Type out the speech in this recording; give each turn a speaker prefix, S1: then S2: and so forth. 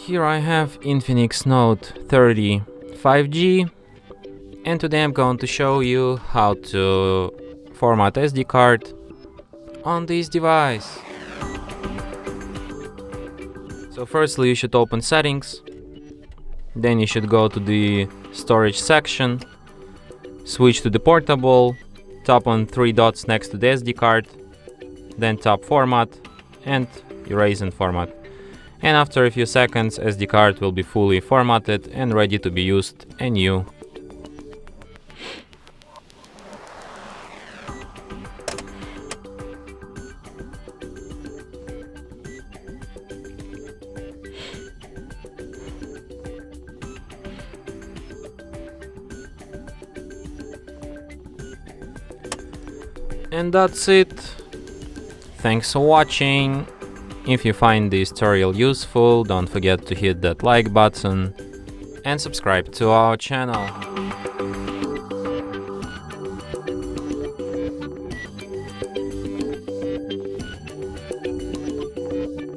S1: Here I have INFINIX Note 30 5G, and today I'm going to show you how to format SD card on this device. So firstly you should open settings, then you should go to the storage section, switch to the portable, tap on 3 dots next to the SD card, then tap format and erase and format. And after a few seconds SD card will be fully formatted and ready to be used anew. And that's it. Thanks for watching. If you find this tutorial useful, don't forget to hit that like button and subscribe to our channel.